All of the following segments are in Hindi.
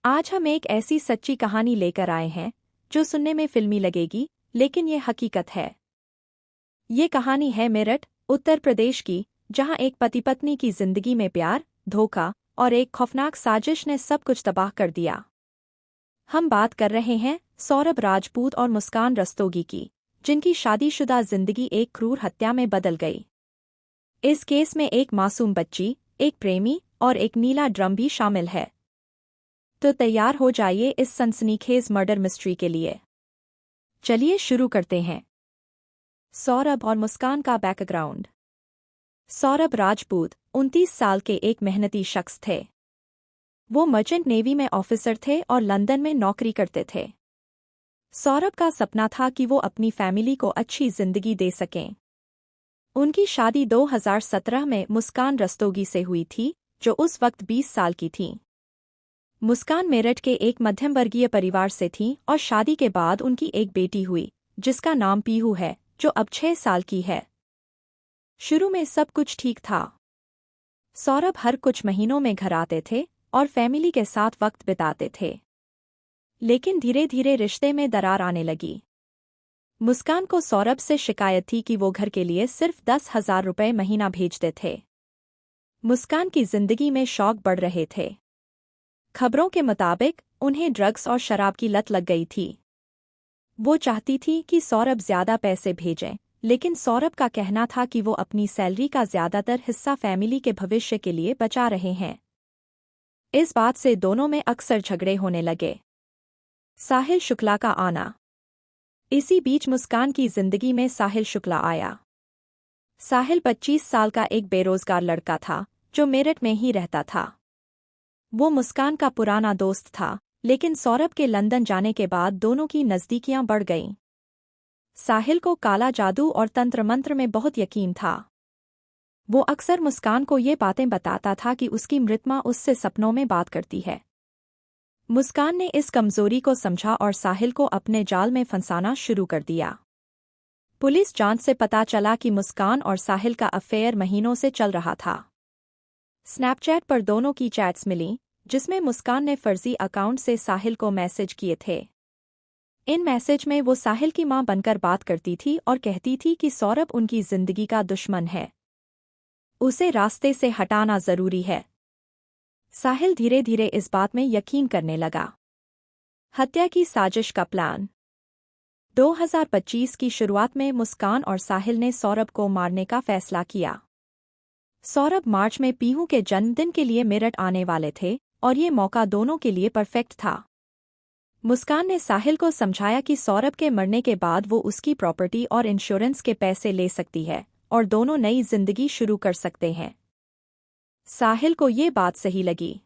आज हम एक ऐसी सच्ची कहानी लेकर आए हैं जो सुनने में फिल्मी लगेगी, लेकिन ये हकीकत है। ये कहानी है मेरठ, उत्तर प्रदेश की, जहां एक पति पत्नी की जिंदगी में प्यार, धोखा और एक खौफनाक साजिश ने सब कुछ तबाह कर दिया। हम बात कर रहे हैं सौरभ राजपूत और मुस्कान रस्तोगी की, जिनकी शादीशुदा जिंदगी एक क्रूर हत्या में बदल गई। इस केस में एक मासूम बच्ची, एक प्रेमी और एक नीला ड्रम भी शामिल है। तो तैयार हो जाइए इस सनसनीखेज मर्डर मिस्ट्री के लिए। चलिए शुरू करते हैं। सौरभ और मुस्कान का बैकग्राउंड। सौरभ राजपूत 29 साल के एक मेहनती शख्स थे। वो मर्चेंट नेवी में ऑफिसर थे और लंदन में नौकरी करते थे। सौरभ का सपना था कि वो अपनी फैमिली को अच्छी जिंदगी दे सकें। उनकी शादी 2017 में मुस्कान रस्तोगी से हुई थी, जो उस वक्त 20 साल की थीं। मुस्कान मेरठ के एक मध्यम वर्गीय परिवार से थीं और शादी के बाद उनकी एक बेटी हुई, जिसका नाम पीहू है, जो अब 6 साल की है। शुरू में सब कुछ ठीक था। सौरभ हर कुछ महीनों में घर आते थे और फैमिली के साथ वक्त बिताते थे। लेकिन धीरे धीरे रिश्ते में दरार आने लगी। मुस्कान को सौरभ से शिकायत थी कि वो घर के लिए सिर्फ 10,000 रुपये महीना भेजते थे। मुस्कान की जिंदगी में शौक बढ़ रहे थे। खबरों के मुताबिक उन्हें ड्रग्स और शराब की लत लग गई थी। वो चाहती थी कि सौरभ ज्यादा पैसे भेजें, लेकिन सौरभ का कहना था कि वो अपनी सैलरी का ज्यादातर हिस्सा फैमिली के भविष्य के लिए बचा रहे हैं। इस बात से दोनों में अक्सर झगड़े होने लगे। साहिल शुक्ला का आना। इसी बीच मुस्कान की जिंदगी में साहिल शुक्ला आया। साहिल 25 साल का एक बेरोजगार लड़का था, जो मेरठ में ही रहता था। वो मुस्कान का पुराना दोस्त था, लेकिन सौरभ के लंदन जाने के बाद दोनों की नज़दीकियां बढ़ गईं। साहिल को काला जादू और तंत्र मंत्र में बहुत यकीन था। वो अक्सर मुस्कान को ये बातें बताता था कि उसकी मृतमा उससे सपनों में बात करती है। मुस्कान ने इस कमजोरी को समझा और साहिल को अपने जाल में फंसाना शुरू कर दिया। पुलिस जांच से पता चला कि मुस्कान और साहिल का अफेयर महीनों से चल रहा था। स्नैपचैट पर दोनों की चैट्स मिलीं, जिसमें मुस्कान ने फर्जी अकाउंट से साहिल को मैसेज किए थे। इन मैसेज में वो साहिल की मां बनकर बात करती थी और कहती थी कि सौरभ उनकी जिंदगी का दुश्मन है, उसे रास्ते से हटाना जरूरी है। साहिल धीरे धीरे इस बात में यकीन करने लगा। हत्या की साजिश का प्लान। 2025 की शुरुआत में मुस्कान और साहिल ने सौरभ को मारने का फैसला किया। सौरभ मार्च में पीहू के जन्मदिन के लिए मेरठ आने वाले थे और ये मौका दोनों के लिए परफेक्ट था। मुस्कान ने साहिल को समझाया कि सौरभ के मरने के बाद वो उसकी प्रॉपर्टी और इंश्योरेंस के पैसे ले सकती है और दोनों नई जिंदगी शुरू कर सकते हैं। साहिल को ये बात सही लगी।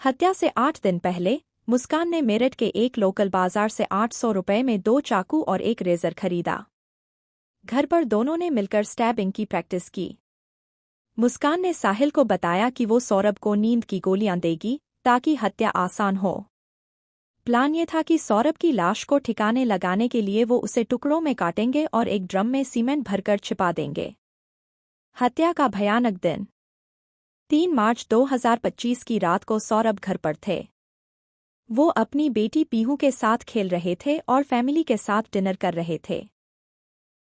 हत्या से 8 दिन पहले मुस्कान ने मेरठ के एक लोकल बाजार से 800 रुपये में 2 चाकू और एक रेजर खरीदा। घर पर दोनों ने मिलकर स्टैबिंग की प्रैक्टिस की। मुस्कान ने साहिल को बताया कि वो सौरभ को नींद की गोलियां देगी ताकि हत्या आसान हो। प्लान ये था कि सौरभ की लाश को ठिकाने लगाने के लिए वो उसे टुकड़ों में काटेंगे और एक ड्रम में सीमेंट भरकर छिपा देंगे। हत्या का भयानक दिन। 3 मार्च 2025 की रात को सौरभ घर पर थे। वो अपनी बेटी पीहू के साथ खेल रहे थे और फैमिली के साथ डिनर कर रहे थे।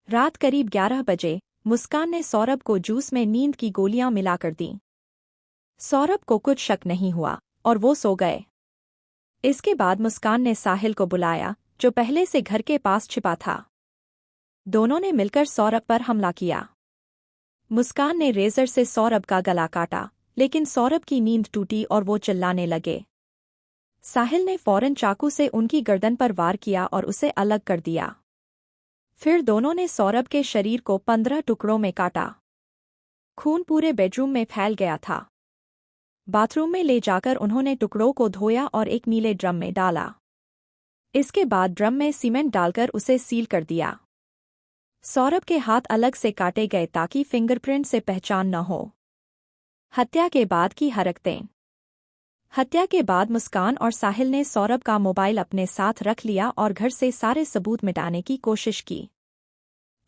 रात करीब 11 बजे मुस्कान ने सौरभ को जूस में नींद की गोलियां मिलाकर दीं। सौरभ को कुछ शक नहीं हुआ और वो सो गए। इसके बाद मुस्कान ने साहिल को बुलाया, जो पहले से घर के पास छिपा था। दोनों ने मिलकर सौरभ पर हमला किया। मुस्कान ने रेजर से सौरभ का गला काटा, लेकिन सौरभ की नींद टूटी और वो चिल्लाने लगे। साहिल ने फौरन चाकू से उनकी गर्दन पर वार किया और उसे अलग कर दिया। फिर दोनों ने सौरभ के शरीर को 15 टुकड़ों में काटा। खून पूरे बेडरूम में फैल गया था। बाथरूम में ले जाकर उन्होंने टुकड़ों को धोया और एक नीले ड्रम में डाला। इसके बाद ड्रम में सीमेंट डालकर उसे सील कर दिया। सौरभ के हाथ अलग से काटे गए ताकि फिंगरप्रिंट से पहचान न हो। हत्या के बाद की हरकतें। हत्या के बाद मुस्कान और साहिल ने सौरभ का मोबाइल अपने साथ रख लिया और घर से सारे सबूत मिटाने की कोशिश की।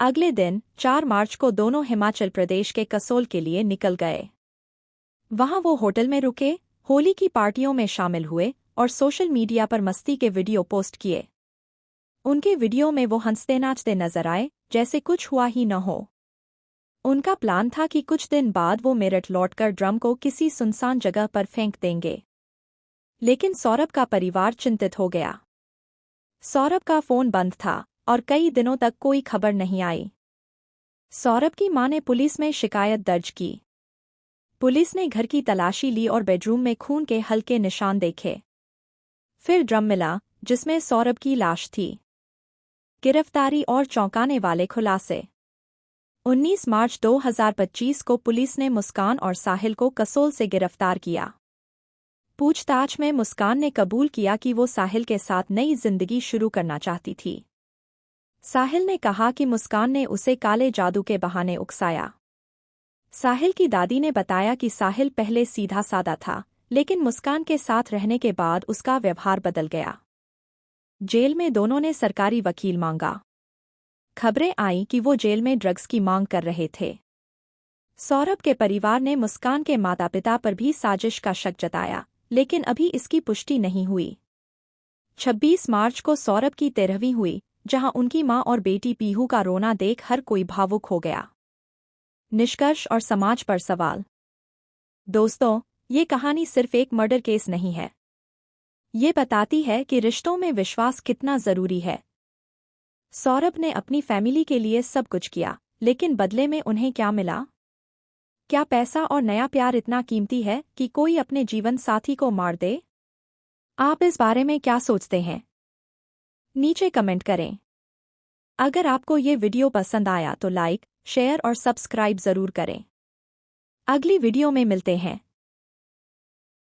अगले दिन 4 मार्च को दोनों हिमाचल प्रदेश के कसोल के लिए निकल गए। वहां वो होटल में रुके, होली की पार्टियों में शामिल हुए और सोशल मीडिया पर मस्ती के वीडियो पोस्ट किए। उनके वीडियो में वो हंसते नाचते नजर आए जैसे कुछ हुआ ही न हो। उनका प्लान था कि कुछ दिन बाद वो मेरठ लौटकर ड्रम को किसी सुनसान जगह पर फेंक देंगे। लेकिन सौरभ का परिवार चिंतित हो गया। सौरभ का फोन बंद था और कई दिनों तक कोई खबर नहीं आई। सौरभ की मां ने पुलिस में शिकायत दर्ज की। पुलिस ने घर की तलाशी ली और बेडरूम में खून के हल्के निशान देखे। फिर ड्रम मिला जिसमें सौरभ की लाश थी। गिरफ्तारी और चौंकाने वाले खुलासे। 19 मार्च 2025 को पुलिस ने मुस्कान और साहिल को कसोल से गिरफ्तार किया। पूछताछ में मुस्कान ने कबूल किया कि वो साहिल के साथ नई जिंदगी शुरू करना चाहती थी। साहिल ने कहा कि मुस्कान ने उसे काले जादू के बहाने उकसाया। साहिल की दादी ने बताया कि साहिल पहले सीधा सादा था, लेकिन मुस्कान के साथ रहने के बाद उसका व्यवहार बदल गया। जेल में दोनों ने सरकारी वकील मांगा। खबरें आईं कि वो जेल में ड्रग्स की मांग कर रहे थे। सौरभ के परिवार ने मुस्कान के माता-पिता पर भी साजिश का शक जताया, लेकिन अभी इसकी पुष्टि नहीं हुई। 26 मार्च को सौरभ की 13वीं हुई, जहां उनकी मां और बेटी पीहू का रोना देख हर कोई भावुक हो गया। निष्कर्ष और समाज पर सवाल। दोस्तों, ये कहानी सिर्फ एक मर्डर केस नहीं है। ये बताती है कि रिश्तों में विश्वास कितना जरूरी है। सौरभ ने अपनी फैमिली के लिए सब कुछ किया, लेकिन बदले में उन्हें क्या मिला? क्या पैसा और नया प्यार इतना कीमती है कि कोई अपने जीवन साथी को मार दे? आप इस बारे में क्या सोचते हैं? नीचे कमेंट करें। अगर आपको ये वीडियो पसंद आया तो लाइक, शेयर और सब्सक्राइब जरूर करें। अगली वीडियो में मिलते हैं।